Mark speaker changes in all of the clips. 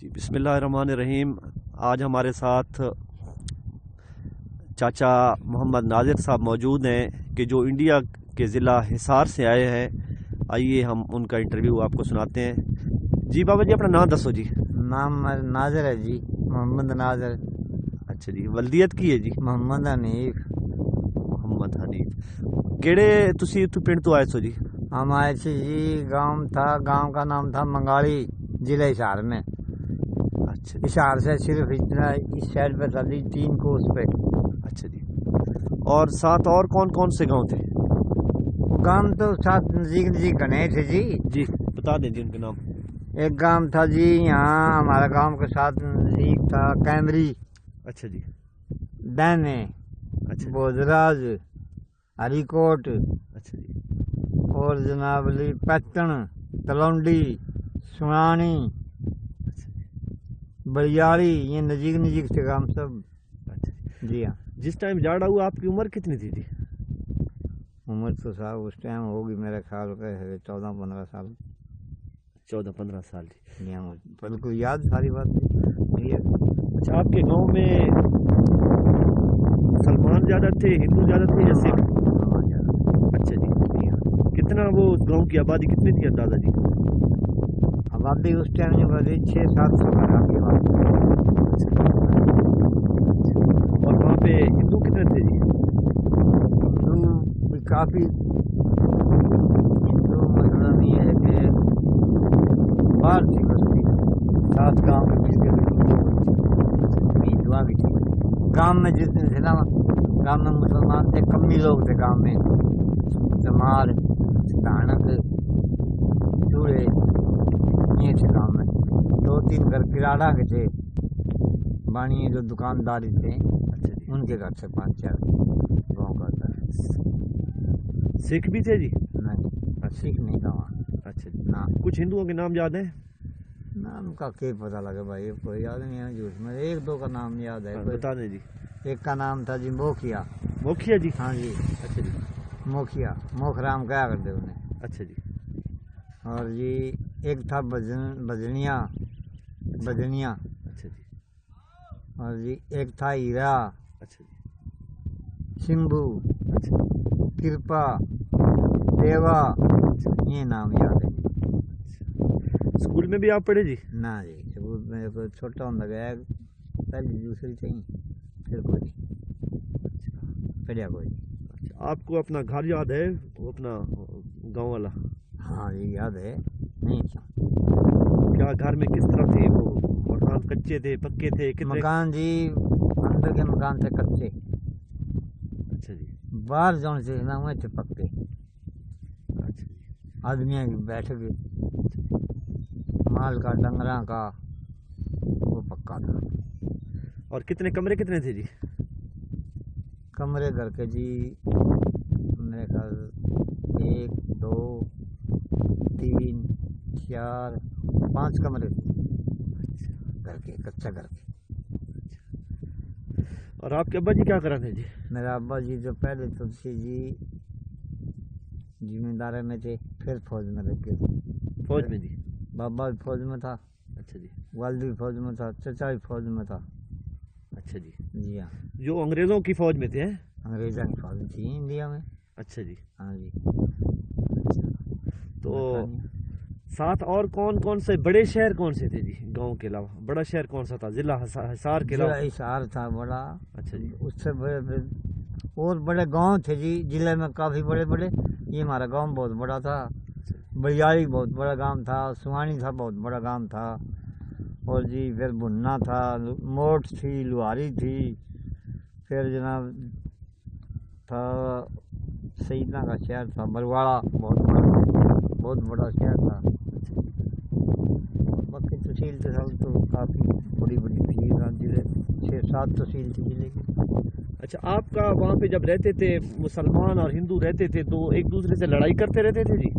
Speaker 1: جی بسم اللہ الرحمن الرحیم۔ آج ہمارے ساتھ چاچا محمد ناظر صاحب موجود ہیں کہ جو انڈیا کے ضلع حصار سے آئے ہیں۔ آئیے ہم ان کا انٹرویو آپ کو سناتے ہیں۔ جی بابا جی اپنا نام دسو جی۔
Speaker 2: نام ناظر ہے جی، محمد ناظر۔
Speaker 1: اچھا جی، ولدیت کی ہے جی؟
Speaker 2: محمد حنیف۔
Speaker 1: محمد حنیف کیڑے تسی اتو پنڈ تو آئے سو جی؟
Speaker 2: ہم آئے تھے جی، گاؤں کا نام تھا منگاڑی، ضلع حصار میں۔
Speaker 1: اچھا
Speaker 2: حصار سے صرف اتنا اس سائڈ پہ تھا جی، 3 کوس پہ۔
Speaker 1: اچھا جی، اور ساتھ اور کون کون سے گاؤں تھے؟
Speaker 2: گاؤں تو ساتھ نزدیک گنے تھے جی۔
Speaker 1: جی بتا دیں جی ان کے نام۔
Speaker 2: ایک گاؤں تھا جی یہاں ہمارا گاؤں کے ساتھ نزدیک تھا کیمری،
Speaker 1: اچھا جی،
Speaker 2: دینے،
Speaker 1: اچھا
Speaker 2: بودراج، ہری کوٹ،
Speaker 1: اچھا جی،
Speaker 2: اور جناب علی پتن، تلونڈی، سنانی، بلیاڑی، یہ نزدیک تھے گام سب۔
Speaker 1: اچھا جی۔
Speaker 2: جی ہاں،
Speaker 1: جس ٹائم جاڑا ہوا آپ کی عمر کتنی تھی جی؟
Speaker 2: عمر تو صاحب اس ٹائم ہوگی میرے خیال کا 14-15 سال۔
Speaker 1: 14-15 سال جی۔
Speaker 2: جی ہاں، بالکل یاد ساری بات ہے۔
Speaker 1: اچھا، آپ کے گاؤں میں مسلمان زیادہ تھے، ہندو زیادہ تھے یا سکھ؟ اچھا جی، کتنا وہ گاؤں کی آبادی کتنی تھی اندازہ جی؟
Speaker 2: آبادی اس ٹائم جو بڑی 600-700 گھر کی بات ہے۔
Speaker 1: اور وہاں پہ ہندو کتنے تھے جی؟
Speaker 2: ہندو بھی کافی، ہندو مطلب یہ ہے کہ باہر تھی بستی، 7 گاؤں کے ہندوا بھی تھی۔ گاؤں میں جتنے تھے نا، گاؤں میں مسلمان تھے، کمی لوگ تھے گاؤں میں۔ چمار، دھانک، چوڑے، یہ تھے گاؤں میں۔ 2-3 گھر کراڑا کے تھے، بانی جو دکانداری تھے ان کے گھر سے 5-4 گاؤں کا تھا۔
Speaker 1: سکھ بھی تھے جی؟
Speaker 2: نہیں، سکھ نہیں تھا وہاں۔
Speaker 1: اچھا جی،
Speaker 2: نہ
Speaker 1: کچھ ہندوؤں کے نام یاد ہیں؟
Speaker 2: نام کا کیا پتہ لگا بھائی، کوئی یاد نہیں ہے جھوٹ میں، 1-2 کا نام یاد ہے۔
Speaker 1: بتا دیں جی۔
Speaker 2: ایک کا نام تھا جی موکھیا۔
Speaker 1: موکھیا جی؟
Speaker 2: ہاں جی،
Speaker 1: اچھا جی،
Speaker 2: موکھیا، موکھ رام کہا کرتے انہیں۔
Speaker 1: اچھا جی،
Speaker 2: اور جی ایک تھا بجنیا،
Speaker 1: اچھا جی،
Speaker 2: اور جی ایک تھا ہیرا،
Speaker 1: اچھا جی،
Speaker 2: شمبھو،
Speaker 1: اچھا
Speaker 2: کرپا، دیوا، یہ نام یاد ہے۔
Speaker 1: اسکول میں بھی آپ پڑھے جی؟
Speaker 2: نہ جی، سکول میں کوئی چھوٹا ہوتا گیا، پہلی دوسری تھی، پھر کوئی نہیں پڑھیا کوئی۔
Speaker 1: آپ کو اپنا گھر یاد ہے، وہ اپنا گاؤں والا؟
Speaker 2: ہاں جی یاد ہے۔ نہیں
Speaker 1: کیا گھر میں کس طرح تھے وہ؟ مکان کچے تھے، پکے تھے، کتنے؟
Speaker 2: مکان جی اندر کے مکان تھے کچے،
Speaker 1: اچھا جی،
Speaker 2: باہر جانے سے نہ ہوئے تھے پکے۔
Speaker 1: اچھا جی،
Speaker 2: آدمیاں کی بیٹھ گئے، مال کا ڈنگراں کا وہ پکا تھا۔
Speaker 1: اور کتنے کمرے کتنے تھے جی؟
Speaker 2: کمرے گھر کے جی میرے خیال 1 2 3 4 5 کمرے تھے گھر کے، کچا گھر کے۔
Speaker 1: اور آپ کے ابا جی کیا کرتے جی؟
Speaker 2: میرا ابا جی جو پہلے تو تھے جی زمیندارے میں تھے، پھر فوج میں لگ گئے۔
Speaker 1: فوج میں جی؟
Speaker 2: بابا بھی فوج میں تھا،
Speaker 1: اچھا جی،
Speaker 2: والد بھی فوج میں تھا، چچا بھی فوج میں تھا۔
Speaker 1: اچھا جی،
Speaker 2: جی ہاں،
Speaker 1: جو انگریزوں کی فوج میں تھے؟
Speaker 2: انگریزوں کی فوج تھی انڈیا میں۔
Speaker 1: اچھا جی،
Speaker 2: ہاں جی،
Speaker 1: تو ساتھ اور کون کون سے بڑے شہر کون سے تھے جی گاؤں کے علاوہ؟ بڑا شہر کون سا تھا ضلع حصار کے علاوہ؟
Speaker 2: ضلع حصار تھا بڑا۔
Speaker 1: اچھا جی،
Speaker 2: اس سے بڑے اور بڑے گاؤں تھے جی ضلع میں، کافی بڑے بڑے۔ یہ ہمارا گاؤں بہت بڑا تھا، بلیاڑی بہت بڑا گاؤں تھا، سوانی تھا بہت بڑا گاؤں تھا، اور جی پھر بھننا تھا، موٹ تھی، لوہاری تھی، پھر جناب تھا سیدنا کا شہر تھا برواڑا، بہت بڑا شہر تھا۔ باقی تحصیل تو کافی بڑی تھی، ضلع 6-7 تحصیل تھی ضلع کی۔
Speaker 1: اچھا، آپ کا وہاں پہ جب رہتے تھے مسلمان اور ہندو رہتے تھے تو ایک دوسرے سے لڑائی کرتے رہتے تھے جی؟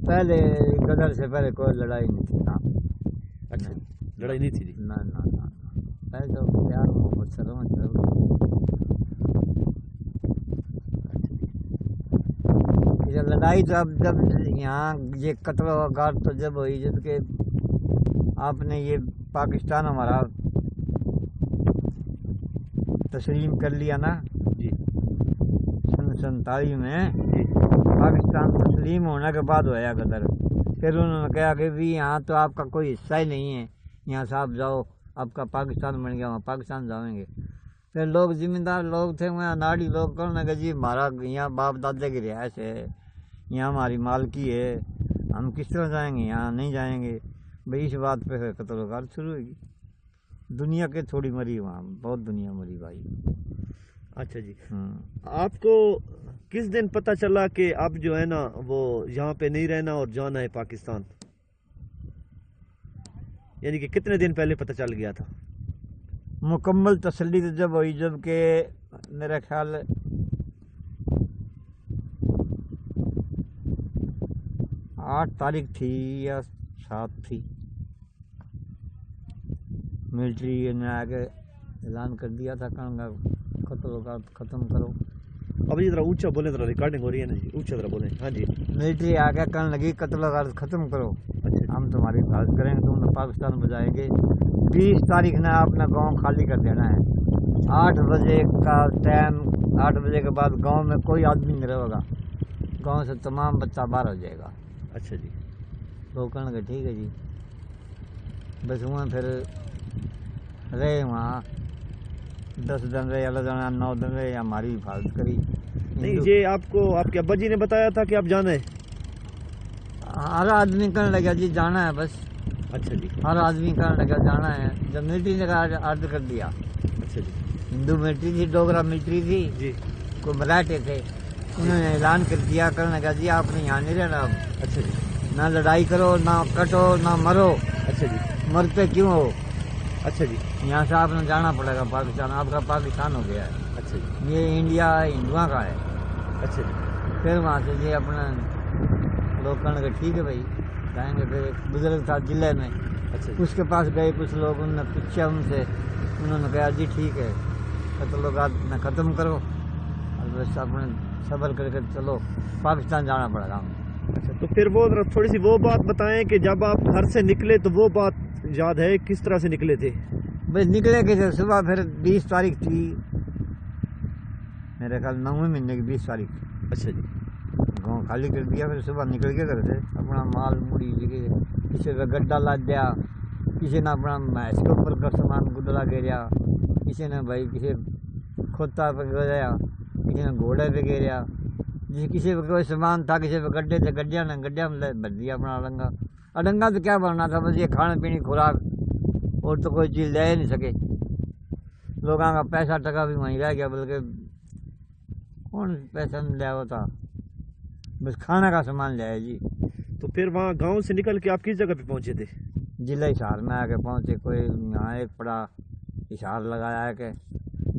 Speaker 2: پہلے غدر سے پہلے کوئی لڑائی نہیں تھی نا۔
Speaker 1: اچھا، لڑائی نہیں تھی جی؟
Speaker 2: نہ پہلے تو پیار محبت سے لڑائی تو اب جب یہاں یہ قتل و غارت تو جب ہوئی جب کہ آپ نے یہ पाकिस्तान हमारा तस्लीम कर लिया ना
Speaker 1: जी
Speaker 2: 47 में,
Speaker 1: जी
Speaker 2: पाकिस्तान तस्लीम होने के बाद होया गदर। फिर उन्होंने कहा कि भी यहाँ तो आपका कोई हिस्सा ही नहीं है, यहाँ से आप जाओ, आपका पाकिस्तान बन गया, वहाँ पाकिस्तान जाएंगे। फिर लोग जिम्मेदार लोग थे वहाँ अनाड़ी लोग कहने लगे जी हमारा यहाँ बाप दादे की रिहाइश है, यहाँ हमारी मालकी है, हम किस तरह जाएंगे, यहाँ नहीं जाएंगे। भाई इस बात पे फिर कत्ल शुरू होगी। दुनिया के थोड़ी मरी वहाँ, बहुत दुनिया मरी भाई।
Speaker 1: अच्छा जी, आपको किस दिन पता चला कि अब जो है ना वो यहाँ पे नहीं रहना और जाना है पाकिस्तान? यानी कि कितने दिन पहले पता चल गया था?
Speaker 2: मुकम्मल तसल्ली तो जब हुई जब के मेरा ख्याल 8 तारीख थी या 7 थी, मिलिट्री ने आके ऐलान कर दिया था कत्ल खत्म करो।
Speaker 1: अब ये जरा ऊंचा बोले, जरा रिकॉर्डिंग हो रही है ना जी, ऊंचा जरा बोले। हाँ जी,
Speaker 2: मिलिट्री आके कहने लगी कत्ल खत्म करो,
Speaker 1: अच्छा
Speaker 2: हम तुम्हारी हिफाजत करेंगे, तुम पाकिस्तान बजाएंगे। 20 तारीख ने अपना गांव खाली कर देना है। 8 बजे का टाइम, 8 बजे के बाद गांव में कोई आदमी नहीं रहेगा, गांव से तमाम बच्चा बाहर हो जाएगा।
Speaker 1: अच्छा जी,
Speaker 2: लोग कहने लगे ठीक है जी। बस वहाँ फिर रहे वहाँ 10 दिन रहे, अल्लाह जाने 9 दिन रहे, हमारी हिफाजत करी।
Speaker 1: नहीं ये आपको आपके अब्बा जी ने बताया था कि आप जाना है?
Speaker 2: हर आदमी कहने लगा जी जाना है बस,
Speaker 1: अच्छा जी,
Speaker 2: हर आदमी कहने लगा जाना है। जब मिलिट्री ने अर्ज कर दिया,
Speaker 1: अच्छा जी,
Speaker 2: हिंदू मिलिट्री थी, डोगरा मिलिट्री थी,
Speaker 1: जी
Speaker 2: कोई मराठे थे, उन्होंने ऐलान कर दिया, कहने लगा जी आपने यहाँ नहीं रहना अब,
Speaker 1: अच्छा जी,
Speaker 2: ना लड़ाई करो, ना कटो, ना मरो।
Speaker 1: अच्छा जी,
Speaker 2: मरते क्यों हो,
Speaker 1: अच्छा जी,
Speaker 2: यहाँ से आपने जाना पड़ेगा पाकिस्तान, आपका पाकिस्तान हो गया है,
Speaker 1: अच्छा जी,
Speaker 2: ये इंडिया हिंदुओं का है।
Speaker 1: अच्छा जी,
Speaker 2: फिर वहाँ से ये अपना लोग कहने लगे ठीक है भाई जाएंगे। फिर एक बुजुर्ग था जिले में,
Speaker 1: अच्छा जी,
Speaker 2: उसके पास गए कुछ लोग, उनने पूछा उनसे, उन्होंने कहा जी ठीक है कत्ल लोग न ख़त्म करो और बस अपने सब्र करके चलो, पाकिस्तान जाना पड़ेगा हमें।
Speaker 1: अच्छा। तो फिर वो जरा थोड़ी सी वो बात बताएं कि जब आप घर से निकले तो वो बात याद है, किस तरह से निकले थे?
Speaker 2: बस निकले के थे सुबह, फिर 20 तारीख थी मेरे ख्याल 9वें महीने की 20 तारीख।
Speaker 1: अच्छा जी,
Speaker 2: गाँव खाली कर दिया, फिर सुबह निकल के घर से अपना माल मूड़ी जगह, किसी का गड्ढा लाद दिया, किसी ने अपना भैंस के ऊपर का सामान गुदला गिरा, किसी ने भाई किसी खोता पे गिराया, किसी ने घोड़े पे गिरा, जिस किसी पे कोई सामान था, किसी पे गड्ढे थे, गड्ढिया में भर दिया अपना अडंगा। अडंगा तो क्या बनना था, बस ये खाने पीने खुराक, और तो कोई चीज़ ले ही नहीं सके। लोगों का पैसा टका भी वहीं रह गया, बल्कि कौन पैसा नहीं लिया होता, बस खाने का सामान ले आया जी।
Speaker 1: तो फिर वहाँ गांव से निकल के आप किस जगह पे पहुँचे थे?
Speaker 2: जिला हिसार में आके पहुँचे, कोई यहाँ एक पड़ा हिसार लगाया है के,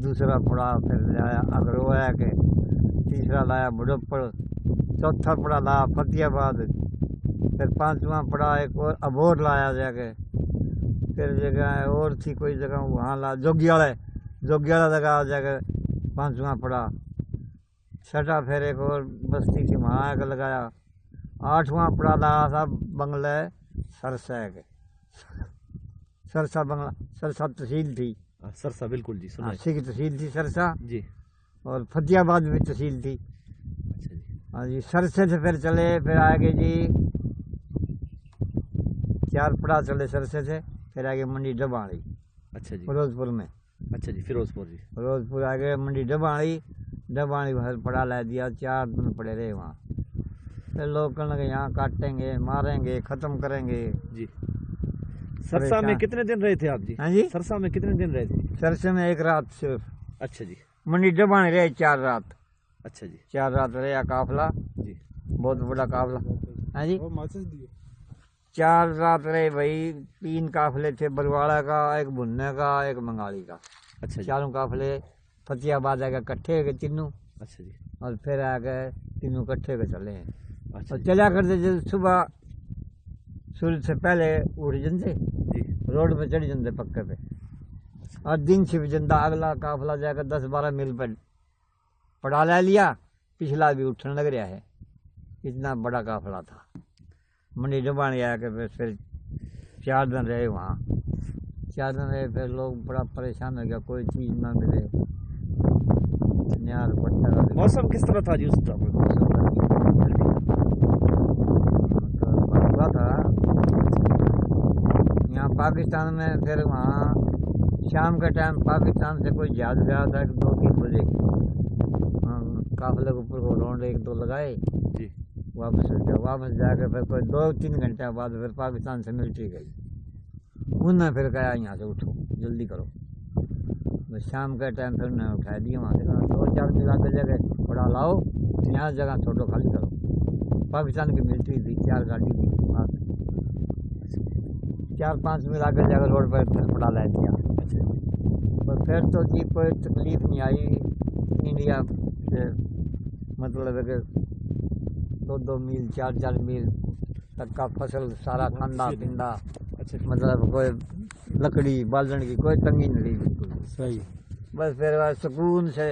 Speaker 2: दूसरा पड़ा फिर लाया अगरो है के, तीसरा लाया मुजफ्फर, चौथा पड़ा लाया फतेहाबाद, फिर 5वां पड़ा एक और अबोर लाया जाके, फिर जगह और थी कोई जगह वहाँ ला जोगियाड़ा लगा जाके 5वां पड़ा, 6ठा फिर एक और बस्ती थी वहाँ आके लगाया, 8वां पड़ा लाया था बंगले सरसा के, सरसा बंगला, सरसा तहसील थी,
Speaker 1: सरसा, बिल्कुल जी, सुना है।
Speaker 2: नासिक की तहसील थी सरसा,
Speaker 1: जी,
Speaker 2: और फतेहाबाद भी तहसील थी।
Speaker 1: अच्छा जी,
Speaker 2: हाँ जी, सरसे से फिर चले, फिर आगे जी 4 पड़ा चले सरसे से, फिर आगे मंडी डबाड़ी,
Speaker 1: अच्छा जी,
Speaker 2: फिरोजपुर में,
Speaker 1: अच्छा जी, फिरोजपुर जी,
Speaker 2: फिरोजपुर आगे मंडी डबाड़ी फिर पड़ा ला दिया, 4 दिन पड़े रहे वहाँ। फिर लोग कहने लगे यहाँ काटेंगे, मारेंगे, ख़त्म करेंगे
Speaker 1: जी। सरसा में कितने दिन रहे थे आप जी?
Speaker 2: हाँ जी,
Speaker 1: सरसा में कितने दिन रहे थे?
Speaker 2: सरसे में 1 रात सिर्फ,
Speaker 1: अच्छा जी,
Speaker 2: मंडी डबाड़ी रहे 4 रात,
Speaker 1: अच्छा जी,
Speaker 2: 4 रात रहे काफिला,
Speaker 1: जी,
Speaker 2: बहुत बड़ा काफिला। हाँ जी, 4 रात रहे भाई, 3 काफिले थे, बरवाड़ा का, एक भुन्ने का, एक मंगाली का,
Speaker 1: अच्छा जी,
Speaker 2: चारों काफिले फतेहाबाद आगे इकट्ठे हो गए तीनों,
Speaker 1: अच्छा जी,
Speaker 2: और फिर आ गए तीनों इकट्ठे के चले हैं।
Speaker 1: अच्छा
Speaker 2: और
Speaker 1: जी,
Speaker 2: चला करते जब सुबह सूरज से पहले उठ जंदे,
Speaker 1: जी,
Speaker 2: रोड पे चढ़ जंदे पक्के पे, और दिन छिप जंदा, अगला काफिला जाकर 10-12 मील पर पड़ा ले लिया, पिछला भी उठने लग रहा है, इतना बड़ा काफिला था। मंडी डबाणी आके फिर 4 दिन रहे वहाँ। 4 दिन रहे, फिर लोग बड़ा परेशान हो गया, कोई चीज़ ना मिले। यार बच्चा
Speaker 1: मौसम किस तरह था जी उस टाइम?
Speaker 2: हुआ था यहाँ पाकिस्तान में। फिर वहाँ शाम के टाइम पाकिस्तान से कोई जहाज गया था 2-3 बजे, काफिले के ऊपर को राउंड 1-2 लगाए
Speaker 1: जी।
Speaker 2: वापस उठ गया। वापस जाके फिर कोई 2-3 घंटे बाद फिर पाकिस्तान से मिलिट्री गई। उन्होंने फिर कहा यहाँ से उठो, जल्दी करो। बस शाम के टाइम फिर उन्होंने उठा दिया। वहाँ से 2-4 मिला के जगह बड़ा लाओ, यहाँ जगह छोटो खाली करो। पाकिस्तान की मिलिट्री थी, 4 गाड़ी थी, 4-5 मिला के जगह रोड पर फिर पड़ा ला दिया। पर फिर तो जी कोई तकलीफ नहीं आई। इंडिया से मतलब है कि 2-2 मील 4-4 मील तक का फसल सारा खांदा पिंदा। मतलब कोई लकड़ी बालन की कोई तंगी नहीं रही बिल्कुल।
Speaker 1: सही।
Speaker 2: बस फिर बाद सुकून से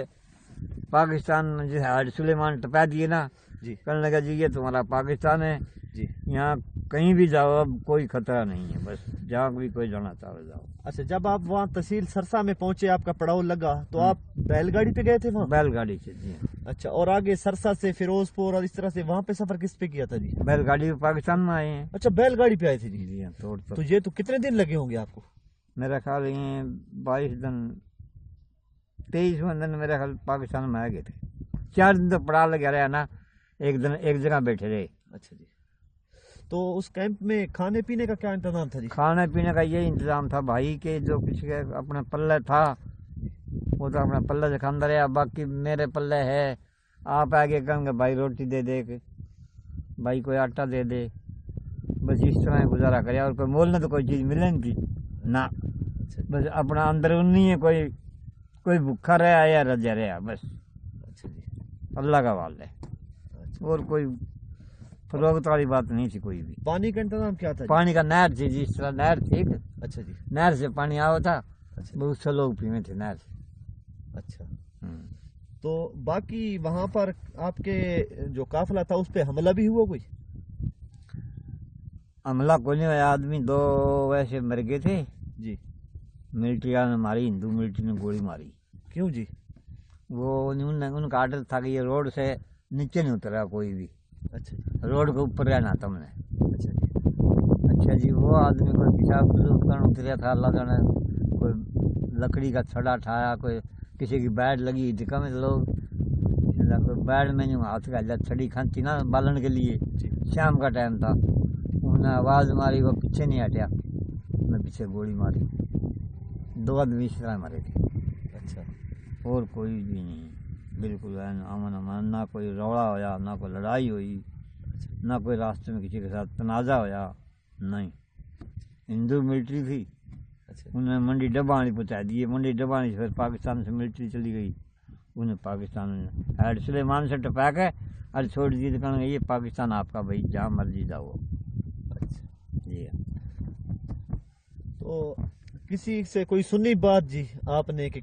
Speaker 2: पाकिस्तान जो है सुलेमान टपा दिए ना
Speaker 1: जी।
Speaker 2: कहने लगा जी ये तुम्हारा पाकिस्तान है
Speaker 1: जी।
Speaker 2: यहाँ कहीं भी जाओ, अब कोई खतरा नहीं है, बस जहाँ भी कोई जाना चाहो जाओ।
Speaker 1: अच्छा, जब आप वहाँ तहसील सरसा में पहुंचे, आपका पड़ाव लगा, तो आप बैलगाड़ी पे गए थे वहाँ?
Speaker 2: बैलगाड़ी से जी।
Speaker 1: अच्छा, और आगे सरसा से फिरोजपुर और इस तरह से वहाँ पे सफर किस पे किया था जी?
Speaker 2: बैलगाड़ी में पाकिस्तान में आए हैं।
Speaker 1: अच्छा, बैलगाड़ी पे आए थे जी।
Speaker 2: जी तोड़
Speaker 1: तो ये तो कितने दिन लगे होंगे आपको?
Speaker 2: मेरा ख्याल ये 22 दिन 23वें दिन मेरे ख्याल पाकिस्तान में आ गए थे। 4 दिन तो पड़ा लगा रहा ना, एक दिन एक जगह बैठे रहे।
Speaker 1: अच्छा जी। तो उस कैंप में खाने पीने का क्या इंतजाम था जी?
Speaker 2: खाने पीने का ये इंतजाम था भाई के जो किसी के अपने पल्ले था वो तो अपने पल्ले से खांदा रहा, बाकी मेरे पल्ले है। आप आगे कहेंगे भाई रोटी दे दे के, भाई कोई आटा दे दे, बस इस तरह गुजारा करे। और कोई मोल ने तो कोई चीज़ मिले नहीं थी ना। बस अपना अंदर उन्नी है, कोई भूखा रहा या रजा रहा, बस।
Speaker 1: अच्छा जी।
Speaker 2: अल्लाह का वाल है, और कोई फरोख्त वाली बात नहीं थी कोई भी।
Speaker 1: पानी का इंतजाम क्या था जी?
Speaker 2: पानी का नहर थी, जिस तरह नहर थी।
Speaker 1: अच्छा जी।
Speaker 2: नहर से पानी आवा था।
Speaker 1: अच्छा।
Speaker 2: बहुत से लोग पीने थे नहर से।
Speaker 1: अच्छा। तो बाकी वहाँ पर आपके जो काफिला था उस पे हमला भी हुआ कोई?
Speaker 2: हमला कोई नहीं हुआ, आदमी 2 वैसे मर गए थे
Speaker 1: जी।
Speaker 2: मिलिट्री ने मारी, हिंदू मिलिट्री ने गोली मारी।
Speaker 1: क्यों जी?
Speaker 2: वो उनका आर्डर था कि ये रोड से नीचे नहीं उतरा कोई भी,
Speaker 1: अच्छा जी।
Speaker 2: रोड के ऊपर रहना तुमने।
Speaker 1: अच्छा जी।
Speaker 2: अच्छा जी। वो आदमी कोई पेशाब बुजुर्ग करने उतरा था, अल्लाह जाने, कोई लकड़ी का छड़ा ठाया, कोई किसी की बैड लगी थी कम लोग, कोई बैड में नहीं हाथ का छड़ी खांची ना बालन के लिए। शाम का टाइम था, उन्होंने आवाज़ मारी, वो पीछे नहीं हटा, मैं पीछे गोली मारी। 2 आदमी इस तरह मारे थे।
Speaker 1: अच्छा।
Speaker 2: और कोई भी नहीं, बिल्कुल अमन अमन, ना कोई रौला होया, ना कोई लड़ाई हुई, ना कोई रास्ते में किसी के साथ तनाज़ा होया, नहीं। हिंदू मिलिट्री थी।
Speaker 1: अच्छा।
Speaker 2: उन्होंने मंडी डबानी पहुँचा दिए। मंडी डबानी से फिर पाकिस्तान से मिलिट्री चली गई, उन्हें पाकिस्तान हेड सुलेमान से टपा के और छोड़ दिए। तो कहने ये पाकिस्तान आपका, भाई जहाँ मर्जी जाओ।
Speaker 1: अच्छा
Speaker 2: जी।
Speaker 1: तो किसी से कोई सुनी बात जी आपने कि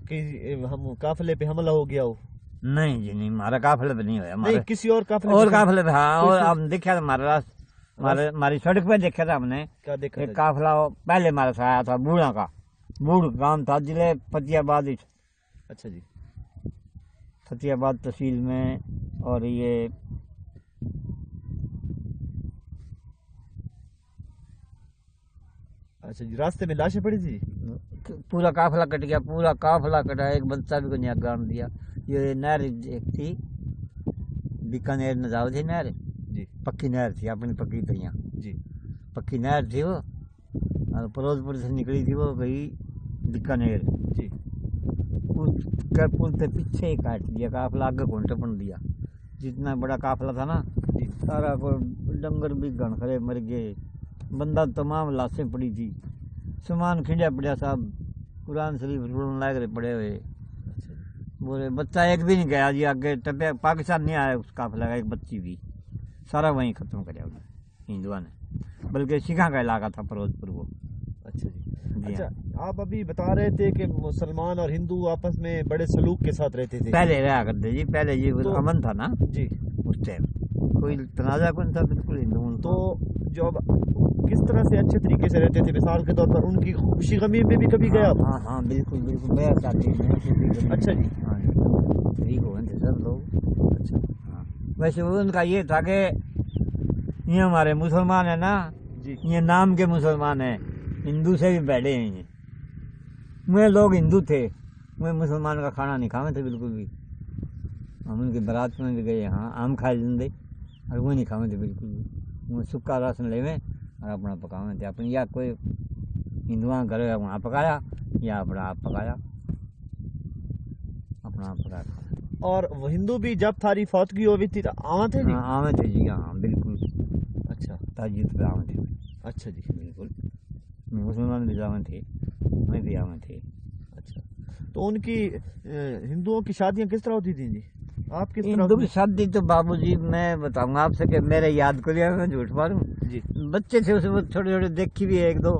Speaker 1: हम काफिले पे हमला हो गया हो?
Speaker 2: नहीं जी नहीं, हमारा काफिले पे नहीं हुआ।
Speaker 1: नहीं, किसी और काफिले
Speaker 2: और
Speaker 1: पे?
Speaker 2: काफिले पे हाँ।
Speaker 1: कोई
Speaker 2: और हम देखा था हमारी सड़क पे देखा था हमने।
Speaker 1: क्या देखा
Speaker 2: एक
Speaker 1: था?
Speaker 2: काफिला पहले हमारे साथ आया था, बूढ़ा का, बूढ़ गांव था जिले फतेहाबाद।
Speaker 1: अच्छा जी।
Speaker 2: फतेहाबाद तहसील में। और ये
Speaker 1: अच्छा जी। रास्ते में लाशें पड़ी थी?
Speaker 2: पूरा काफिला कट गया, पूरा काफिला कटा, एक बच्चा भी को नहीं गान दिया। ये नहर एक थी, बीकानेर में जाओ थी नहर
Speaker 1: जी।
Speaker 2: पक्की नहर थी, अपनी पक्की थी यहाँ
Speaker 1: जी।
Speaker 2: पक्की नहर थी वो। और फिरोजपुर से निकली थी वो, गई बीकानेर
Speaker 1: जी।
Speaker 2: उसके पुल से पीछे ही काट दिया, काफिला आगे घंटे पन दिया। जितना बड़ा काफिला था ना, सारा कोई डंगर भी घन खड़े मर गए, बंदा तमाम लाशें पड़ी थी, सामान खिंडा पड़ा साहब, कुरान शरीफ रोन लाग रहे पड़े हुए। बोले बच्चा एक भी नहीं गया जी आगे, टपे पाकिस्तान नहीं आया उस काफिला का एक बच्ची भी, सारा वहीं ख़त्म कराया उन्होंने हिंदुआ ने, बल्कि सिखा का इलाका था फिरोजपुर वो।
Speaker 1: अच्छा जी।
Speaker 2: जी
Speaker 1: अच्छा,
Speaker 2: हाँ।
Speaker 1: आप अभी बता रहे थे कि मुसलमान और हिंदू आपस में बड़े सलूक के साथ रहते थे।
Speaker 2: पहले रहा करते जी, पहले ये अमन था ना
Speaker 1: जी।
Speaker 2: उस टाइम, कोई तनाजा कौन था, बिल्कुल हिंदू।
Speaker 1: तो जो अब किस तरह से अच्छे तरीके से रहते थे, मिसाल के तौर पर उनकी खुशी गमी में भी कभी गया आप?
Speaker 2: हाँ हाँ बिल्कुल बिल्कुल, मैं चाहती हूँ
Speaker 1: अच्छा जी।
Speaker 2: हाँ जी, ठीक हो थे सब लोग।
Speaker 1: अच्छा
Speaker 2: हाँ वैसे उनका ये था कि ये हमारे मुसलमान है ना,
Speaker 1: जी
Speaker 2: ये नाम के मुसलमान हैं, हिंदू से भी बैठे हैं ये। मैं लोग हिंदू थे, मैं मुसलमान का खाना नहीं खावे थे बिल्कुल भी। हम उनकी बारात में भी गए, हाँ आम खाए जिंदे, और वो नहीं खावे थे बिल्कुल भी। वो सूखा राशन लेवे और अपना पकावे थे अपने, या कोई हिंदुआ घर है वहाँ पकाया, या अपना आप पकाया, अपना आप पकाया खाया।
Speaker 1: और वो हिंदू भी जब थारी फौतगी हुई थी तो आवा थे जी?
Speaker 2: हाँ आवे थे जी, हाँ बिल्कुल,
Speaker 1: अच्छा
Speaker 2: ताजियत पे आवे थे
Speaker 1: अच्छा जी।
Speaker 2: बिल्कुल। मुसलमान भी जावे थे, मैं भी आवे थे।
Speaker 1: अच्छा तो उनकी हिंदुओं की शादियां किस तरह होती थी जी? आप किस तरह
Speaker 2: हिंदू की शादी तो बाबूजी मैं बताऊंगा आपसे कि मेरे याद को लिया, मैं झूठ मारूं,
Speaker 1: जी
Speaker 2: बच्चे थे उसमें छोटे छोटे, देखी भी है एक दो,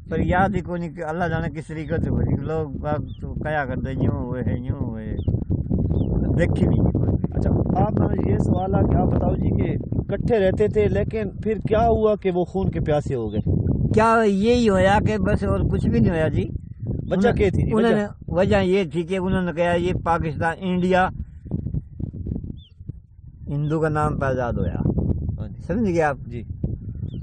Speaker 2: पर याद ही को नहीं, अल्लाह जाने किस तरीके से हुई। लोग बात तो क्या करते, यूँ हुए है यूँ हुए, देखी नहीं कोई भी।
Speaker 1: अच्छा आप ये सवाल है कि आप बताओ जी कि इकट्ठे रहते थे लेकिन फिर क्या हुआ कि वो खून के प्यासे हो गए?
Speaker 2: क्या यही होया कि बस, और कुछ भी नहीं होया जी।
Speaker 1: वजह क्या थी जी?
Speaker 2: उन्होंने वजह ये थी कि उन्होंने कहा ये पाकिस्तान इंडिया हिंदू का नाम पर आज़ाद होया,
Speaker 1: हाँ जी
Speaker 2: समझ गए आप।
Speaker 1: जी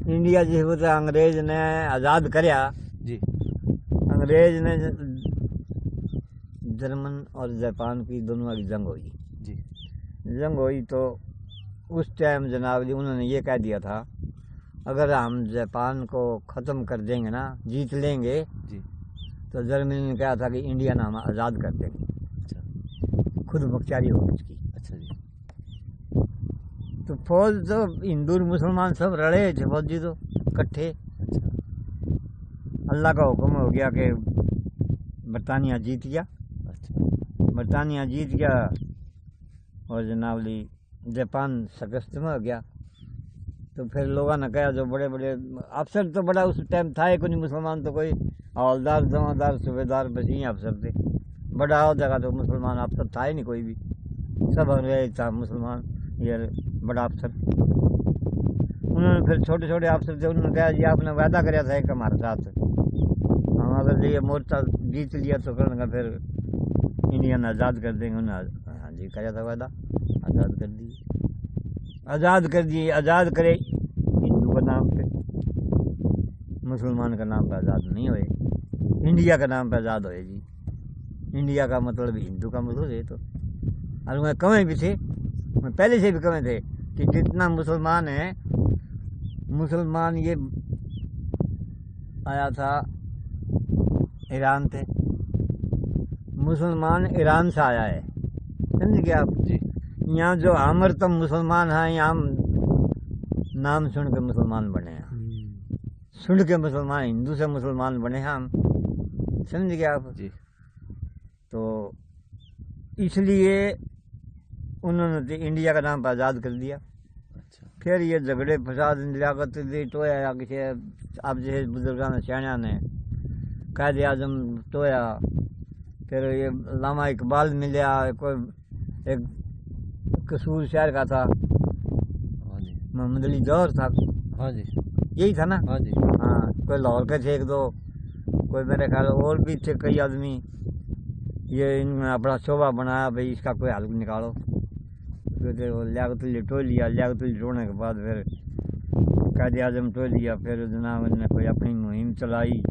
Speaker 2: इंडिया जिस वजह अंग्रेज ने आज़ाद करया,
Speaker 1: जी
Speaker 2: अंग्रेज ने जर्मन और जापान की दोनों की जंग हुई,
Speaker 1: जी
Speaker 2: जंग हुई तो उस टाइम जनाब जी उन्होंने ये कह दिया था, अगर हम जापान को ख़त्म कर देंगे ना, जीत लेंगे,
Speaker 1: जी
Speaker 2: तो जर्मनी ने कहा था कि इंडिया नाम आज़ाद कर देंगे,
Speaker 1: अच्छा
Speaker 2: खुद मुख्तियारी होगी उसकी।
Speaker 1: अच्छा जी
Speaker 2: तो फौज तो हिंदू और मुसलमान सब रले थे, फौजी तो इकट्ठे।
Speaker 1: अच्छा
Speaker 2: अल्लाह का हुक्म हो गया कि बरतानिया जीत गया,
Speaker 1: अच्छा
Speaker 2: बरतानिया जीत गया, और जनाब ली जापान शिकस्त में हो गया। तो फिर लोगों ने कहा, जो बड़े बड़े अफसर तो बड़ा उस टाइम था ही कोई मुसलमान, तो कोई हवलदार जमादार सूबेदार बस ही अफसर थे, बड़ा हो जगह तो मुसलमान अफसर था ही नहीं कोई भी, सब अंग्रेज था मुसलमान, ये बड़ा अफसर। उन्होंने फिर छोटे छोटे अफसर थे, उन्होंने कहा जी आपने वादा कराया था एक हमारे साथ, हम अगर ये मोर्चा जीत लिया तो करने फिर इंडियन आज़ाद कर देंगे। उन्होंने हाँ जी कराया था वादा, आज़ाद कर दी, आज़ाद कर दिए। आज़ाद करे हिंदू का नाम पे, मुसलमान का नाम पे आज़ाद नहीं होए, इंडिया का नाम पे आज़ाद होए जी। इंडिया का मतलब हिंदू का मतलब है। तो और मैं कमें भी थे, मैं पहले से भी कमें थे कि जितना मुसलमान है, मुसलमान ये आया था ईरान से, मुसलमान ईरान से आया है, समझ गए आप
Speaker 1: जी
Speaker 2: यहाँ जो हमर तो मुसलमान हैं, यहाँ हम नाम सुन के मुसलमान बने हैं, सुन के मुसलमान, हिंदू से मुसलमान बने हैं हम, समझ गए आप
Speaker 1: जी
Speaker 2: तो इसलिए उन्होंने तो इंडिया का नाम पर आज़ाद कर दिया।
Speaker 1: अच्छा
Speaker 2: फिर ये झगड़े फसाद लियाकत टोया किसी, अब जैसे बुजुर्गों ने सियाणा ने कायदे आजम टोया, फिर ये लामा इकबाल मिलिया, कोई एक कसूर शहर का था,
Speaker 1: हाँ जी
Speaker 2: मोहम्मद अली जौहर था,
Speaker 1: हाँ जी
Speaker 2: यही था ना।
Speaker 1: हाँ जी
Speaker 2: हाँ कोई लाहौर के थे एक दो, कोई मेरे ख्याल और भी थे कई आदमी। ये इन्होंने अपना शोभा बनाया भाई इसका कोई हल निकालो, फिर वो लियाकतुल्ली टो लिया, लियाकतुल्ली टोने के बाद फिर कायदे आजम टो लिया, फिर जनाब ने कोई अपनी मुहिम चलाई,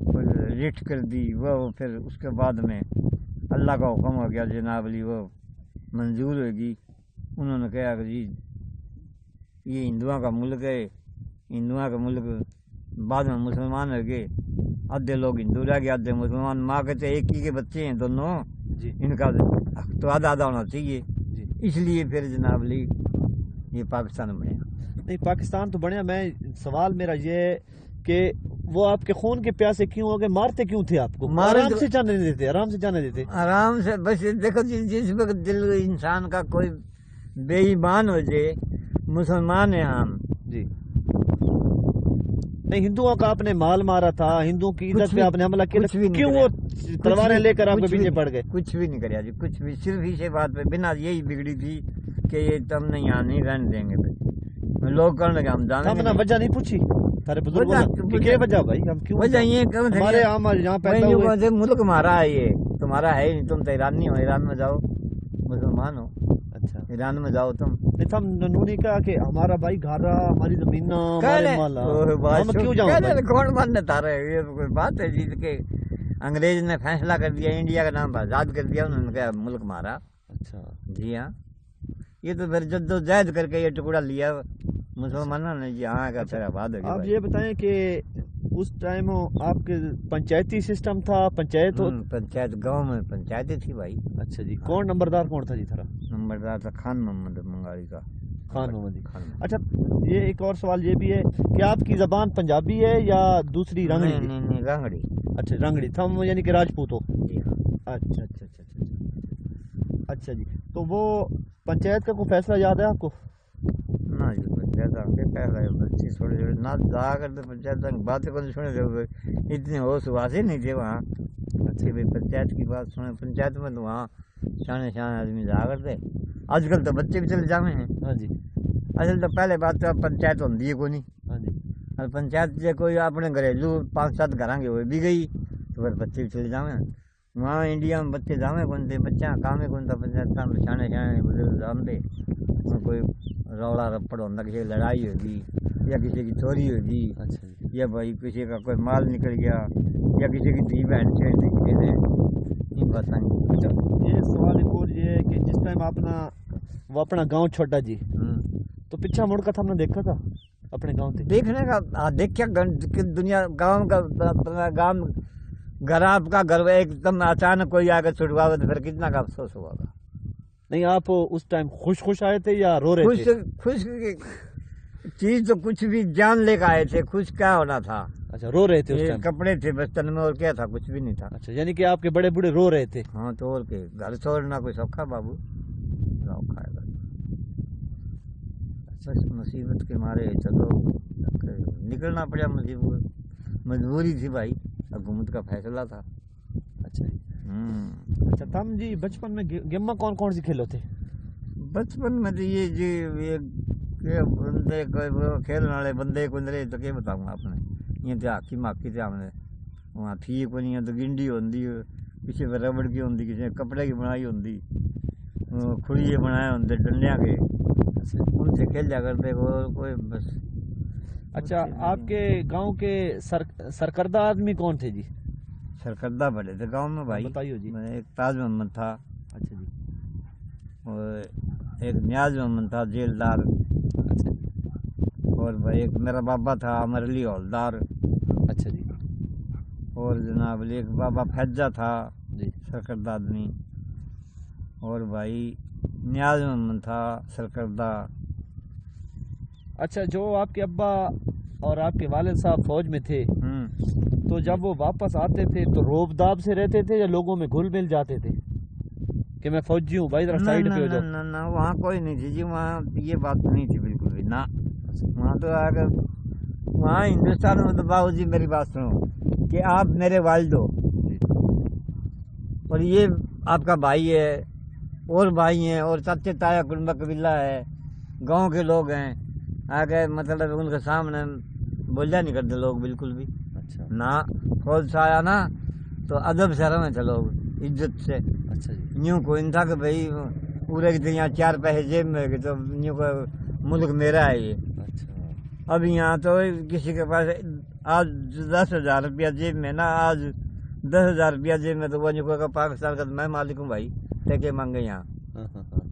Speaker 2: कोई रिट कर दी वो, फिर उसके बाद में अल्लाह का हुक्म हो गया जनाब ली वो मंजूर होगी। उन्होंने कहा कि जी ये हिंदुओं का मुल्क है, हिंदुओं का मुल्क, बाद में मुसलमान हो गए, आधे लोग हिंदू रह गए आधे मुसलमान, माँ के तो एक ही के बच्चे हैं दोनों,
Speaker 1: जी
Speaker 2: इनका तो आधा आधा होना चाहिए,
Speaker 1: जी
Speaker 2: इसलिए फिर जनाब ली ये पाकिस्तान बने।
Speaker 1: नहीं पाकिस्तान तो बढ़िया, मैं सवाल मेरा ये है कि वो आपके खून के प्यासे क्यों हो गए, मारते क्यों थे आपको?
Speaker 2: मारे
Speaker 1: आराम
Speaker 2: तो-
Speaker 1: से जाने देते, आराम से जाने देते।
Speaker 2: आराम से बस देखो जिस वक्त दिल इंसान का कोई बेईमान हो जाए, मुसलमान है हम,
Speaker 1: जी नहीं हिंदुओं का आपने माल मारा था, हिंदुओं की इज्जत पे आपने हमला किया
Speaker 2: कुछ
Speaker 1: था,
Speaker 2: भी नहीं
Speaker 1: क्यों
Speaker 2: कराया।
Speaker 1: वो तलवारें लेकर आपके पीछे पड़ गए?
Speaker 2: कुछ भी नहीं कराया जी, कुछ भी, सिर्फ इसी बात पे बिना यही बिगड़ी थी कि ये तुमने यहाँ नहीं रहने देंगे भाई, लोग करने के हम जाने
Speaker 1: हमने वजह नहीं पूछी? थारे बुजुर्ग
Speaker 2: वजह-
Speaker 1: की क्या वजह भाई, हम क्यों
Speaker 2: वजह ये कौन थे
Speaker 1: हमारे हम यहाँ पैदा
Speaker 2: भाई,
Speaker 1: हुए।
Speaker 2: कौन से मुल्क हमारा है, ये तुम्हारा है ही नहीं, तुम तो ईरानी हो, ईरान में जाओ, मुसलमान हो,
Speaker 1: अच्छा
Speaker 2: ईरान में जाओ तुम।
Speaker 1: नहीं तो हम उन्होंने कहा कि हमारा भाई घर हमारी जमीन हमारे माला, हम क्यों जाऊँ भाई?
Speaker 2: कौन मानने तारे, ये तो कोई बात है जी के अंग्रेज ने फैसला कर दिया, इंडिया का नाम आजाद कर दिया, उन्होंने कहा मुल्क हमारा।
Speaker 1: अच्छा
Speaker 2: जी हाँ, ये तो फिर जद्दोजहद करके ये टुकड़ा लिया मुसलमानों ने जी, हाँ का फिर आबाद हो गया
Speaker 1: आप
Speaker 2: भाई।
Speaker 1: ये बताएं कि उस टाइम आपके पंचायती सिस्टम था, पंचायत हो?
Speaker 2: पंचायत, गांव में पंचायतें थी भाई।
Speaker 1: अच्छा जी, कौन नंबरदार कौन था जी थारा?
Speaker 2: नंबरदार था खान मोहम्मद मंगारी का।
Speaker 1: खान मोहम्मद जी।
Speaker 2: खान
Speaker 1: अच्छा, ये एक और सवाल ये भी है कि आपकी जबान पंजाबी है या दूसरी रंगड़ी?
Speaker 2: नहीं नहीं नहीं, रंगड़ी।
Speaker 1: अच्छा रंगड़ी, थम यानी कि राजपूत हो?
Speaker 2: जी हाँ।
Speaker 1: अच्छा अच्छा अच्छा अच्छा अच्छा। अच्छा जी, तो वो पंचायत का कोई फैसला याद है आपको?
Speaker 2: ना जी, पंचायत आके कह रहे बच्चे छोटे छोटे ना जा करते, पंचायत तक बातें कौन सुने थे, इतने होश वासे नहीं थे वहाँ। अच्छे भाई पंचायत की बात सुने, पंचायत में तो वहाँ शाने शाने आदमी जा करते। आजकल तो बच्चे भी चले जावे हैं।
Speaker 1: हाँ जी
Speaker 2: असल तो पहले बात तो पंचायत होती है कोई नहीं,
Speaker 1: हाँ जी।
Speaker 2: और पंचायत जे कोई अपने घरेलू 5-7 घर के हो भी गई तो फिर बच्चे भी चले जावे। वहाँ इंडिया में बच्चे जावे कौन थे, बच्चा काम है कौन था, पंचायत में शाने शाने बुजुर्ग जानते। कोई रौला रप्पड़ होता, किसी की लड़ाई होगी या किसी की चोरी होगी,
Speaker 1: अच्छा जी।
Speaker 2: या भाई किसी का कोई माल निकल गया, या किसी की धी बहन छेड़ दी किसी ने, नहीं पता नहीं।
Speaker 1: अच्छा, ये सवाल एक और ये है कि जिस टाइम वो अपना गांव छोटा जी, तो पीछा मुड़ कर हमने देखा था अपने गांव से?
Speaker 2: देखने का देखा कि दुनिया गांव का गांव घर, आपका घर एकदम अचानक कोई आकर छुड़वावे तो फिर कितना का अफसोस होगा।
Speaker 1: नहीं, आप उस टाइम खुश आए थे या रो रहे
Speaker 2: खुश
Speaker 1: थे?
Speaker 2: खुश चीज तो कुछ भी जान लेकर आए थे, खुश क्या होना था।
Speaker 1: अच्छा, रो रहे थे उस
Speaker 2: ये
Speaker 1: टाइम?
Speaker 2: कपड़े थे बस तन में, और क्या था, कुछ भी नहीं था।
Speaker 1: अच्छा, यानी कि आपके बड़े बूढ़े रो रहे थे?
Speaker 2: हाँ तो और के, घर छोड़ना कोई सौखा बाबू, सौखा है बस मुसीबत के मारे चलो निकलना पड़ा, मजबूरी थी भाई, हुकूमत का फैसला था।
Speaker 1: अच्छा जी। अच्छा, तम जी बचपन में गेमा कौन कौन सी खेलो थे?
Speaker 2: बचपन में तो ये जी ये बंदे कोई वो खेलने वाले बंदे कुंदरे तो क्या बताऊँ आपने, ये तो हाकी माकी थे हमने वहाँ थी को नहीं है, तो गिंडी होती किसी में रबड़ की होती, किसी में कपड़े की बनाई होती, खुड़िए बनाए होते डंडिया के, उनसे खेल जा करते और कोई बस।
Speaker 1: अच्छा, आपके गांव के सरकर्दा आदमी कौन थे जी?
Speaker 2: सरकर्दा बड़े थे गांव में भाई,
Speaker 1: बताइए जी।
Speaker 2: एक ताज मोहम्मद था।
Speaker 1: अच्छा जी।
Speaker 2: और एक नियाज मोहम्मद था जेलदार। और भाई एक मेरा बाबा था अमर अली हौलदार।
Speaker 1: अच्छा जी।
Speaker 2: और जनाब एक बाबा फैजा था
Speaker 1: जी।
Speaker 2: सरकर्दा आदमी। और भाई नियाज मोहम्मद था सरकर्दा।
Speaker 1: अच्छा, जो आपके अब्बा और आपके वालिद साहब फौज में थे, तो जब वो वापस आते थे तो रोबदाब से रहते थे या लोगों में घुल मिल जाते थे कि मैं फौजी हूँ भाई, जरा साइड पे हो जाओ?
Speaker 2: ना ना, वहाँ कोई नहीं थी जी, वहाँ ये बात नहीं थी बिल्कुल भी ना। वहाँ तो अगर वहाँ हिंदुस्तान में तो बाबू जी मेरी बात सुनो कि आप मेरे वालिद हो और ये आपका भाई है और भाई हैं और चाचे ताया कुंबा कबीला है, गांव के लोग हैं, आगे मतलब उनके सामने बोलिया नहीं करते लोग बिल्कुल भी।
Speaker 1: अच्छा
Speaker 2: ना फौज से आया ना तो अदब से रहे थे लोग, इज्जत से।
Speaker 1: अच्छा जी।
Speaker 2: यूँ कोई नहीं था कि भाई पूरे के यहाँ 4 पैसे जेब में गए तो यूँ को मुल्क मेरा है ये।
Speaker 1: अच्छा।
Speaker 2: अब यहाँ तो किसी के पास आज 10,000 रुपया जेब में ना, आज 10,000 रुपया जेब में, तो वो यूँ को पाकिस्तान का तो मैं मालिक हूँ भाई, टेके मांगे यहाँ।
Speaker 1: हाँ।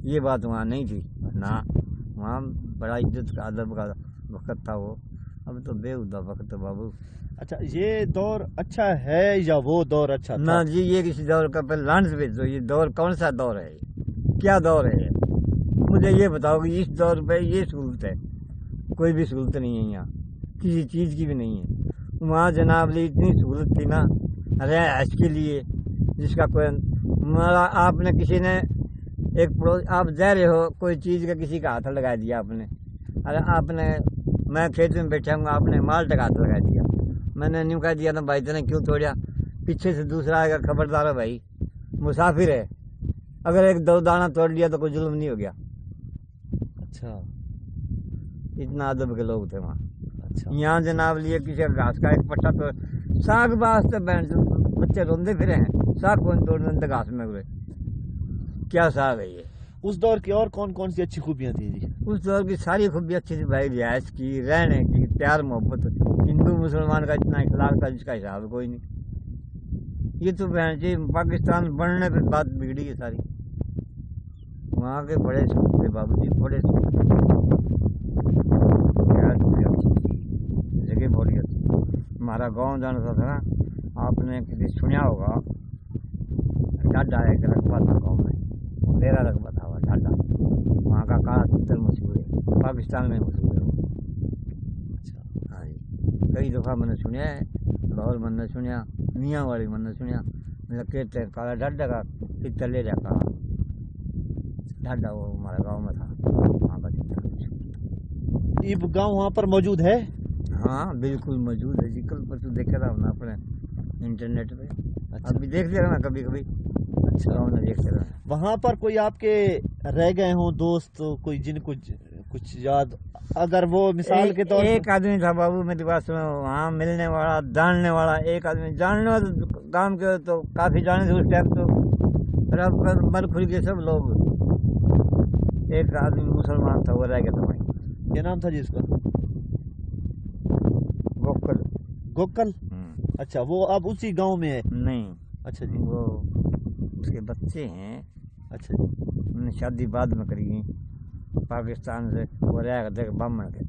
Speaker 2: ये बात वहाँ नहीं थी ना, वहाँ बड़ा इज्जत का अदब का वक्त था वो। अब तो बेहुदा वक्त है बाबू।
Speaker 1: अच्छा, ये दौर अच्छा है या वो दौर अच्छा था?
Speaker 2: ना जी, ये किसी दौर का पहले लांस भेज दो, ये दौर कौन सा दौर है, क्या दौर है, मुझे ये बताओ कि इस दौर पे ये सहूलत है, कोई भी सहूलत नहीं है यहाँ, किसी चीज़ की भी नहीं है। वहाँ जनाब ली इतनी सहूलत थी ना रिहाइश के लिए, जिसका कोई मारा आपने किसी ने आप जा रहे हो कोई चीज़ का किसी का हाथ लगा दिया आपने, अरे आपने मैं खेत में बैठा हूँ, आपने माल का हाथ लगा दिया, मैंने न्यू कह दिया ना भाई तेने क्यों तोड़ा, पीछे से दूसरा आएगा खबरदार है भाई मुसाफिर है, अगर 1-2 दाना तोड़ लिया तो कोई जुल्म नहीं हो गया।
Speaker 1: अच्छा।
Speaker 2: इतना अदब के लोग थे वहाँ।
Speaker 1: اچھا
Speaker 2: یہاں جناب لیے کسی گھاس کا ایک پٹا تو ساگ واسطے بچے روندے پھرے ہیں، ساگ کون توڑنے گھاس میں ہوئے، کیا ساگ ہے یہ؟
Speaker 1: اس دور کی اور کون کون سی اچھی خوبیاں تھیں جی؟
Speaker 2: اس دور کی ساری خوبی اچھی تھی بھائی، رہائش کی، رہنے کی، پیار محبت، ہندو مسلمان کا اتنا اخلاق تھا جس کا حساب کوئی نہیں۔ یہ تو بہن جی پاکستان بننے پہ بات بگڑی ہے ساری، وہاں کے بڑے سکھ تھے بابو جی، بڑے سکھ تھے، جگہ بڑی اچھی۔ ہمارا گاؤں جانا تھا نا، آپ نے کسی سنیا ہوگا، ڈاڈا ایک رقبہ تھا گاؤں میں، 13 رقبہ تھا وہ ڈاڈا، وہاں کا کالا پتھر مشہور ہے، پاکستان میں مشہور ہے وہ۔
Speaker 1: اچھا
Speaker 2: ہاں جی، کئی دفعہ میں نے سنیا ہے، لاہور میں نے سنیا، میاں والی میں نے سنیا، مطلب کہتے ہیں کالا ڈاڈا کا پتر لے رکھا ڈاڈا، وہ ہمارے گاؤں میں تھا، وہاں کا پتر۔
Speaker 1: یہ گاؤں وہاں پر موجود ہے؟
Speaker 2: ہاں بالکل موجود ہے جی، کل پرسوں دیکھا تھا ہم نے اپنے انٹرنیٹ پہ،
Speaker 1: اچھا
Speaker 2: ابھی دیکھتے رہنا کبھی کبھی،
Speaker 1: اچھا،
Speaker 2: گاؤں میں دیکھتے رہنا۔
Speaker 1: وہاں پر کوئی آپ کے رہ گئے ہوں دوست، کوئی جن کو کچھ یاد، اگر وہ مثال کے طور
Speaker 2: ایک
Speaker 1: پر؟
Speaker 2: آدمی تھا بابو میری بات سنو، وہاں ملنے والا، جاننے والا ایک آدمی، جاننے والا گاؤں کے تو کافی جانے تھے اس ٹائم تو، رب بل کھل کے سب لوگ، ایک آدمی مسلمان تھا وہ رہ گیا تھا وہیں،
Speaker 1: کیا نام تھا جی اس کا؟
Speaker 2: گوکل۔
Speaker 1: گوکل؟ اچھا، وہ اب اسی گاؤں میں ہے؟
Speaker 2: نہیں،
Speaker 1: اچھا جی،
Speaker 2: وہ اس کے بچے ہیں،
Speaker 1: اچھا جی،
Speaker 2: انہوں نے شادی بعد میں کری پاکستان سے، وہ رہ گئے تھے بامن کے،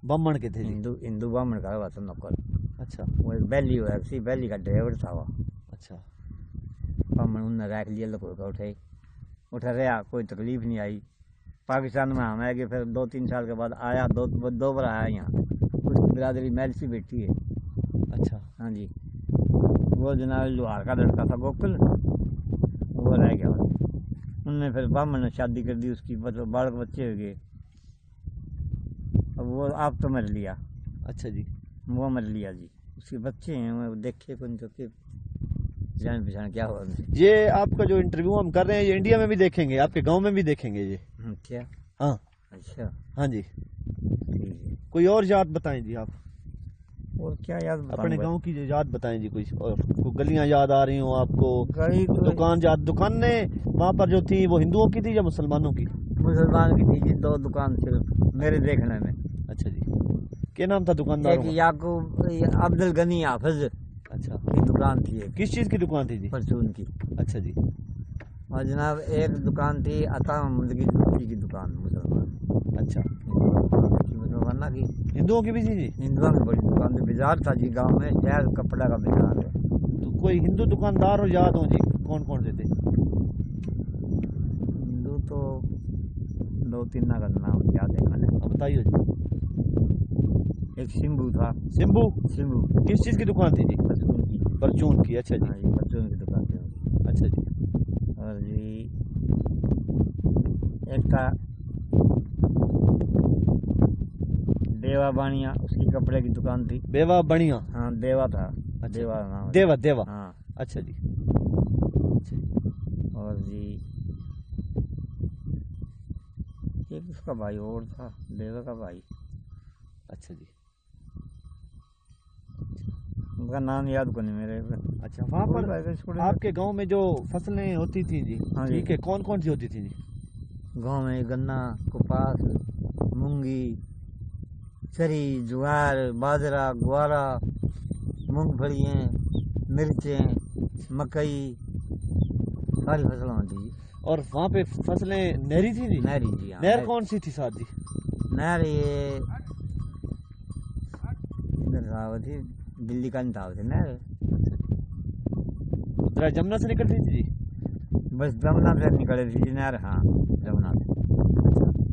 Speaker 1: بمن کے تھے جی؟
Speaker 2: ہندو بامن کا ہوا تھا نوکر،
Speaker 1: اچھا
Speaker 2: وہ ایک بیلی ہوا کسی بیلی کا ڈرائیور تھا وہ،
Speaker 1: اچھا
Speaker 2: بامن انہوں نے رکھ لیا، لکو کا اٹھا رہا، کوئی تکلیف نہیں آئی۔ پاکستان میں ہم آئے گئے، پھر 2-3 سال کے بعد آیا، دو بار آیا یہاں، اس کی برادری محل سی بیٹھی ہے۔
Speaker 1: اچھا
Speaker 2: ہاں جی، وہ جناب لوہار کا لڑکا تھا گوکل، وہ رہ گیا، انہوں نے پھر بامن نے شادی کر دی، اس کی بالک بچے ہو گئے، اب وہ آپ تو مر لیا،
Speaker 1: اچھا جی،
Speaker 2: وہ مر لیا جی، اس کے بچے ہیں، وہ دیکھے کون تو کہ جان پہچان کیا ہوا۔
Speaker 1: یہ آپ کا جو انٹرویو ہم کر رہے ہیں یہ انڈیا میں بھی دیکھیں گے، آپ کے گاؤں میں بھی دیکھیں گے یہ؟
Speaker 2: اچھا
Speaker 1: ہاں
Speaker 2: اچھا،
Speaker 1: ہاں جی،
Speaker 2: ٹھیک ہے،
Speaker 1: کوئی اور یاد بتائیں جی آپ،
Speaker 2: اور کیا یاد
Speaker 1: اپنے
Speaker 2: بتاؤں
Speaker 1: گاؤں کی جو یاد بتائیں جی، کوئی اور کوئی گلیاں یاد آ رہی ہوں آپ کو،
Speaker 2: گاڑی
Speaker 1: دکانیں وہاں پر جو تھی وہ ہندوؤں کی تھی یا مسلمانوں کی؟
Speaker 2: مسلمان کی تھی جی، 2 دکان صرف میرے دیکھنے میں،
Speaker 1: اچھا جی، کیا نام تھا
Speaker 2: ایک
Speaker 1: دکانداروں کا؟
Speaker 2: یعقوب عبد الغنی حافظ
Speaker 1: اچھا،
Speaker 2: کی دکان تھی، ایک
Speaker 1: کس چیز کی دکان تھی جی؟
Speaker 2: پرچون کی،
Speaker 1: اچھا جی،
Speaker 2: اور جناب ایک دکان تھی عطا محمد کی جوتی کی دکان، مسلمان،
Speaker 1: اچھا،
Speaker 2: مسلمانہ کی،
Speaker 1: ہندوؤں کی بھی تھی جی؟
Speaker 2: ہندوؤں کی بڑی دکان تھی، بازار تھا جی گاؤں میں، شہر کپڑا کا بازار ہے۔
Speaker 1: تو کوئی ہندو دکاندار ہو یاد ہو جی، کون کون سے تھے؟
Speaker 2: ہندو تو 2-3 کا نام یاد ہے کھانے،
Speaker 1: آپ بتائیے جی۔
Speaker 2: ایک شمبو تھا،
Speaker 1: سمبو؟
Speaker 2: شمبو
Speaker 1: کس چیز کی دکان تھی جی؟
Speaker 2: پرچون کی،
Speaker 1: پرچون کی، اچھا جی،
Speaker 2: ہاں جی، پرچون کی دکان تھی،
Speaker 1: اچھا جی،
Speaker 2: اور جی ایک تھا دیوا بانیا، اس کی کپڑے کی دکان تھی،
Speaker 1: بیوا بڑھیا؟
Speaker 2: ہاں دیوا تھا،
Speaker 1: اچھا،
Speaker 2: دیوا نام ہے۔
Speaker 1: دیوا دیوا،
Speaker 2: ہاں،
Speaker 1: اچھا جی، اچھا جی،
Speaker 2: اور جی ایک اس کا بھائی اور تھا، دیوا کا بھائی،
Speaker 1: اچھا جی،
Speaker 2: ان کا نام یاد کو نہیں میرے۔
Speaker 1: اچھا، وہاں پر آپ کے گاؤں میں جو فصلیں ہوتی تھیں جی،
Speaker 2: ہاں جی،
Speaker 1: ٹھیک ہے، کون کون سی ہوتی تھیں جی؟
Speaker 2: گاؤں میں گنا، کپاس، مونگی، چری، جوار، باجرہ، گوارا، مونگ پھلیاں، مرچیں، مکئی، ساری فصلیں ہوتی جی۔
Speaker 1: اور وہاں پہ فصلیں نہری تھی جی؟
Speaker 2: نہری جی، ہاں،
Speaker 1: نہر کون سی تھی ساتھ جی؟
Speaker 2: نہر یہ ادھر صاحب تھی، دلی کا نہیں تھا اسے نہر،
Speaker 1: دریا جمنا سے نکلتی تھی جی؟
Speaker 2: بس جمنا سے نکلے تھی جی نہر، ہاں جمنا سے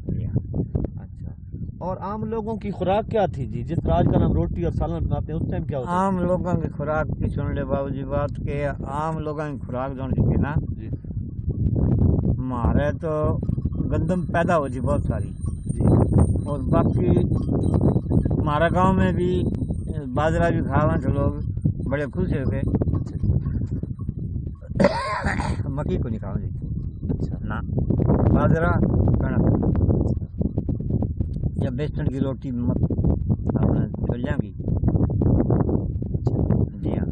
Speaker 2: جی ہاں۔
Speaker 1: اچھا، اور عام لوگوں کی خوراک کیا تھی جی؟ جس طرح آج کل ہم روٹی اور سالن بناتے ہیں، اس ٹائم کیا ہوتا
Speaker 2: عام لوگوں کی خوراک کی سن لے بابو جی بات کہ عام لوگوں کی خوراک جو تھی نا،
Speaker 1: جی؟
Speaker 2: ہمارے تو گندم پیدا ہوتی بہت ساری،
Speaker 1: جی،
Speaker 2: اور باقی ہمارے گاؤں میں بھی باجرہ بھی کھاوے تھے لوگ، بڑے خوش ہوتے،
Speaker 1: اچھا جی،
Speaker 2: مکئی کو نہیں کھاوے تھے
Speaker 1: اچھا،
Speaker 2: نا، باجرہ کڑک یا بیسن کی روٹی اپنے فوجیاں کی جی ہاں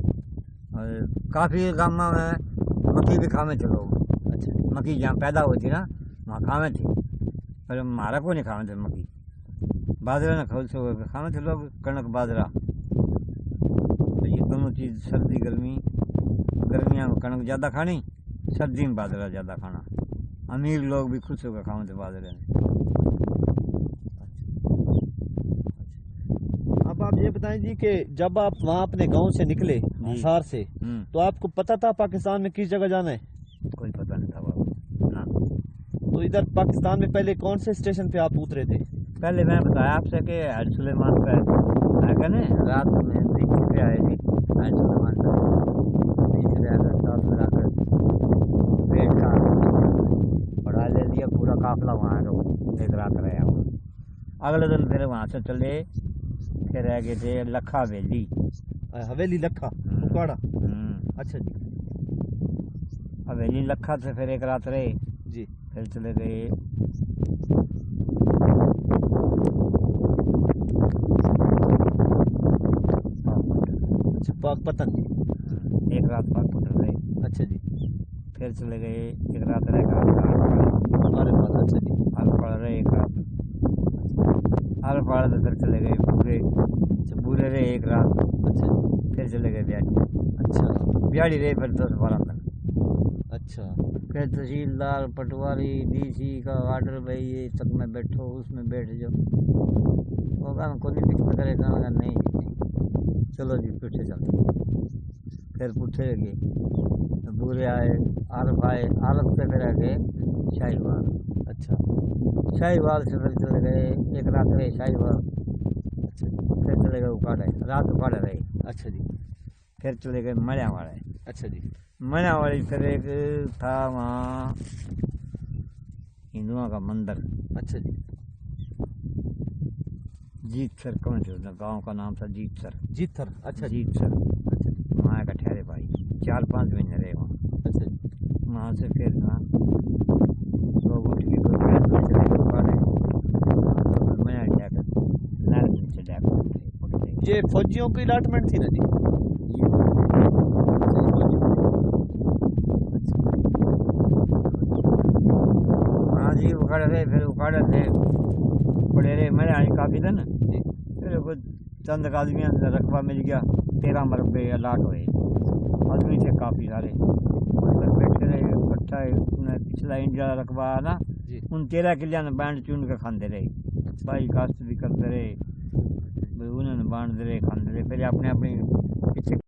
Speaker 2: اور کافی گاموں میں مکی بھی کھاوے تھے لوگ
Speaker 1: اچھا
Speaker 2: مکی جہاں پیدا ہوئی تھی نا وہاں کھاوے تھے پر ہمارا کو نہیں کھاوے تھے مکی باجرہ نہ کھاوے تھے لوگ کنک باجرہ یہ دونوں چیز سردی گرمی گرمیاں میں کنک زیادہ کھانی سردی میں باجرہ زیادہ کھانا امیر لوگ بھی خوش ہو کر کھاوے تھے باجرے میں
Speaker 1: اب آپ یہ بتائیں جی کہ جب آپ وہاں اپنے گاؤں سے نکلے حصار سے تو آپ کو پتا تھا پاکستان میں کس جگہ جانا ہے
Speaker 2: کوئی پتہ نہیں تھا بابا نا
Speaker 1: تو ادھر پاکستان میں پہلے کون سے اسٹیشن پہ آپ اترے تھے
Speaker 2: پہلے میں نے بتایا آپ سے کہ حج سلیمان پہ ہے کہ نا رات میں بیچ پہ آئے تھے حج سلیمان پہ بیچ پہ آ کر ساتھ ملا کر پیٹ کا بڑھا لے لیا پورا قافلہ وہاں کا ایک رات رہے ہم اگلے دن پھر وہاں سے چلے پھر رہ گئے تھے لکھا ویلی
Speaker 1: حویلی لکھا کپواڑہ اچھا جی
Speaker 2: حویلی لکھا سے پھر ایک رات رہے
Speaker 1: جی
Speaker 2: پھر چلے گئے
Speaker 1: اچھا پاک پتن
Speaker 2: ایک رات پاک پتن رہے
Speaker 1: اچھا جی
Speaker 2: پھر چلے گئے ایک رات رہ گئے
Speaker 1: اچھا جی
Speaker 2: آلپڑ رہے ایک رات آلپڑ سے پھر چلے گئے بورے بورے رہے ایک رات
Speaker 1: اچھا
Speaker 2: پھر چلے گئے بیاڑی
Speaker 1: اچھا
Speaker 2: بیاڑی رہے پھر 10-12 دن
Speaker 1: اچھا
Speaker 2: پھر تحصیلدار پٹواری ڈی سی کا آرڈر بھائی یہ تک میں بیٹھو اس میں بیٹھ جاؤ وہ کہا کو نہیں فکر کرے کہاں نہیں چلو جی پٹھے چلتے پھر پٹھے گئے بورے آئے عارف سے پھر آ گئے شاہی وال
Speaker 1: اچھا
Speaker 2: شاہی وال سے پھر چلے گئے ایک رات رہے شاہی وال
Speaker 1: اچھا
Speaker 2: پھر چلے گئے اکاڑے رات اکاڑے رہے
Speaker 1: اچھا جی
Speaker 2: پھر چلے گئے مڑیا والے
Speaker 1: اچھا جی
Speaker 2: مڑیا والی پھر ایک تھا وہاں ہندوؤں کا مندر
Speaker 1: اچھا جی
Speaker 2: جیت سر کون تھے گاؤں کا نام تھا جیت سر
Speaker 1: جیتھر اچھا جی
Speaker 2: جیت سر وہاں کا ٹھہرے بھائی 4-5 مہینے رہے وہاں
Speaker 1: اچھا جی
Speaker 2: وہاں سے پھر نا لوگ اٹھ کے کوئی پیڑ میں چلے گئے پڑے میں جا کر لال نیچے جا کر
Speaker 1: یہ فوجیوں کی الاٹمنٹ تھی نا جی
Speaker 2: ہاں جی اکاڑے رہے پھر اکاڑے تھے پڑے رہے میں آئی کافی دن پھر کچھ چند آدمیاں سے رقبہ مل گیا 13 مربے الاٹ ہوئے آدمی تھے کافی سارے بیٹھے رہے اکٹھا پچھلا انڈیا رقبہ نا ان 13 کلیاں نے بانڈ چون کے کھاندے رہے بھائی کاشت بھی کرتے رہے انہوں نے بانٹتے رہے کھاندے رہے پھر اپنے اپنی پیچھے